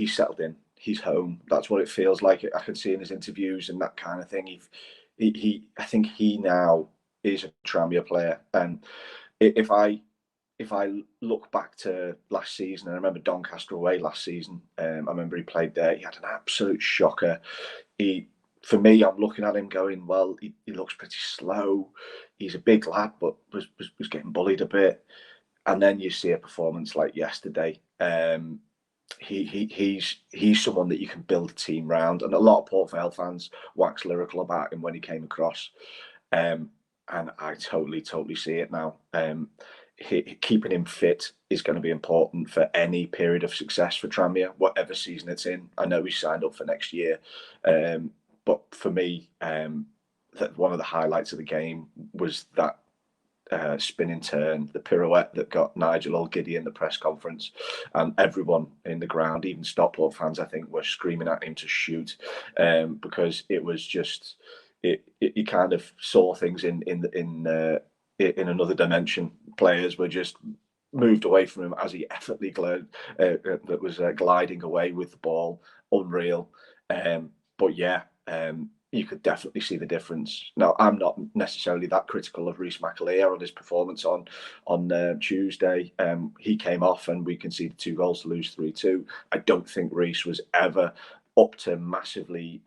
he's settled in. He's home. That's what it feels like. I can see in his interviews and that kind of thing. I think he now is a Tranmere player. And if I look back to last season, and I remember Doncaster away last season, I remember he played there. He had an absolute shocker. For me, I'm looking at him going, well, he looks pretty slow. He's a big lad, but was getting bullied a bit. And then you see a performance like yesterday. He's someone that you can build a team around, and a lot of Port Vale fans wax lyrical about him when he came across, and I totally see it now. Keeping him fit is going to be important for any period of success for Tranmere, whatever season it's in. I know he's signed up for next year, but for me, that one of the highlights of the game was that spinning turn, the pirouette that got Nigel all giddy in the press conference, and everyone in the ground, even Stockport fans, I think, were screaming at him to shoot, because it was just you kind of saw things in another dimension. Players were just moved away from him as he effortlessly gliding away with the ball. Unreal. But yeah, you could definitely see the difference. Now, I'm not necessarily that critical of Rhys McAleer on his performance on Tuesday. He came off and we conceded 2 goals to lose 3-2. I don't think Rhys was ever up to massively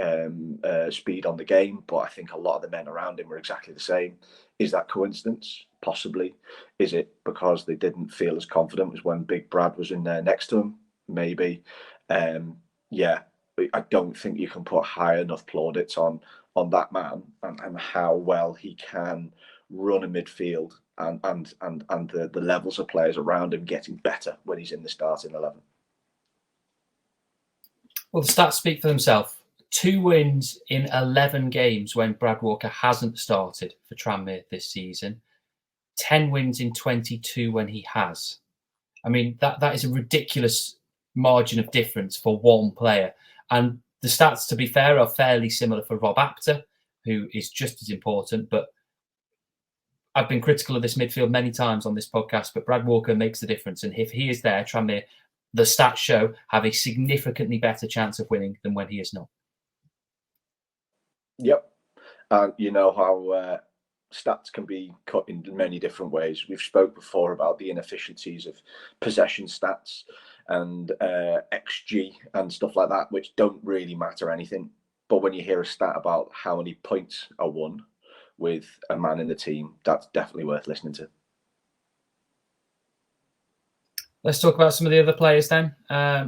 speed on the game, but I think a lot of the men around him were exactly the same. Is that coincidence? Possibly. Is it because they didn't feel as confident as when Big Brad was in there next to him? Maybe. Yeah, I don't think you can put high enough plaudits on that man and how well he can run a midfield and the levels of players around him getting better when he's in the starting 11. Well, the stats speak for themselves. 2 wins in 11 games when Brad Walker hasn't started for Tranmere this season. 10 wins in 22 when he has. I mean, that is a ridiculous margin of difference for one player. And the stats, to be fair, are fairly similar for Rob Apter, who is just as important. But I've been critical of this midfield many times on this podcast, but Brad Walker makes the difference. And if he is there, Tranmere, the stats show, have a significantly better chance of winning than when he is not. Yep. You know how stats can be cut in many different ways. We've spoke before about the inefficiencies of possession stats and XG and stuff like that, which don't really matter anything. But when you hear a stat about how many points are won with a man in the team, that's definitely worth listening to. Let's talk about some of the other players then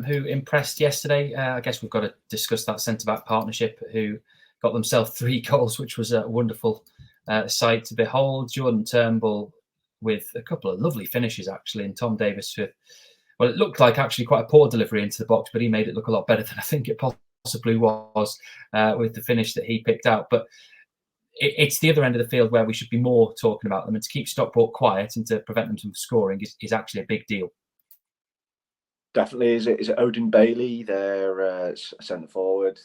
who impressed yesterday. I guess we've got to discuss that centre-back partnership who got themselves 3 goals, which was a wonderful sight to behold. Jordan Turnbull with a couple of lovely finishes, actually, and Tom Davies with, well, it looked like actually quite a poor delivery into the box, but he made it look a lot better than I think it possibly was with the finish that he picked out. But it's the other end of the field where we should be more talking about them, and to keep Stockport quiet and to prevent them from scoring is actually a big deal. Definitely. Is it Odin Bailey, their centre forward?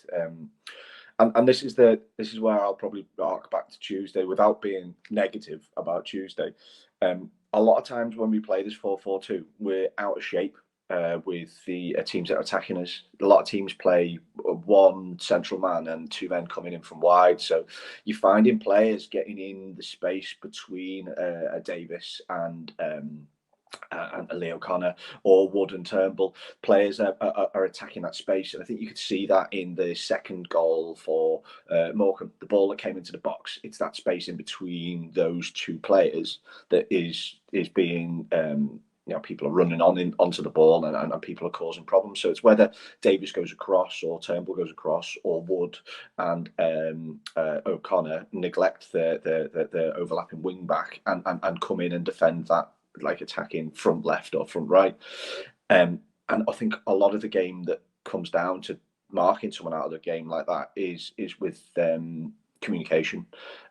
And this is where I'll probably arc back to Tuesday without being negative about Tuesday. A lot of times when we play this 4-4-2, we're out of shape with the teams that are attacking us. A lot of teams play 1 central man and 2 men coming in from wide. So you're finding players getting in the space between a Davies and Leo Connor or Wood and Turnbull. Players are attacking that space, and I think you could see that in the second goal for Morecambe. The ball that came into the box, it's that space in between those 2 players that is being people are running onto the ball and people are causing problems. So it's whether Davies goes across or Turnbull goes across or Wood and O'Connor neglect the overlapping wing back and come in and defend that, like attacking front left or front right. And I think a lot of the game that comes down to marking someone out of the game like that is with communication.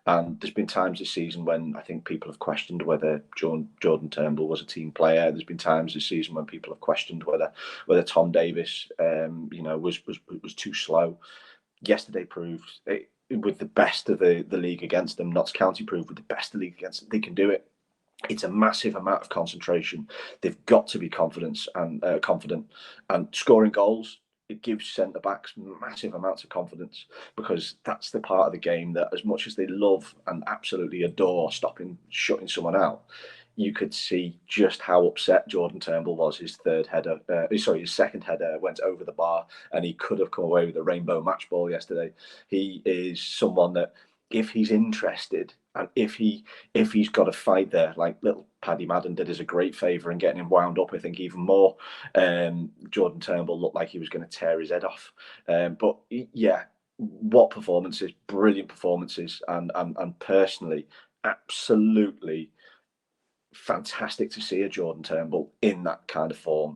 And there's been times this season when I think people have questioned whether Jordan Turnbull was a team player. There's been times this season when people have questioned whether Tom Davies was too slow. Yesterday proved it, with the best of the league against them. Notts County proved with the best of the league against them, they can do it. It's a massive amount of concentration. They've got to be confident, and scoring goals it gives centre backs massive amounts of confidence, because that's the part of the game that, as much as they love and absolutely adore shutting someone out, you could see just how upset Jordan Turnbull was. His his second header went over the bar, and he could have come away with a rainbow match ball yesterday. He is someone that, if he's interested, and if he's got a fight there, like little Paddy Madden did us a great favour in getting him wound up, I think, even more. Jordan Turnbull looked like he was going to tear his head off. But yeah, what performances, brilliant performances, and personally, absolutely fantastic to see a Jordan Turnbull in that kind of form.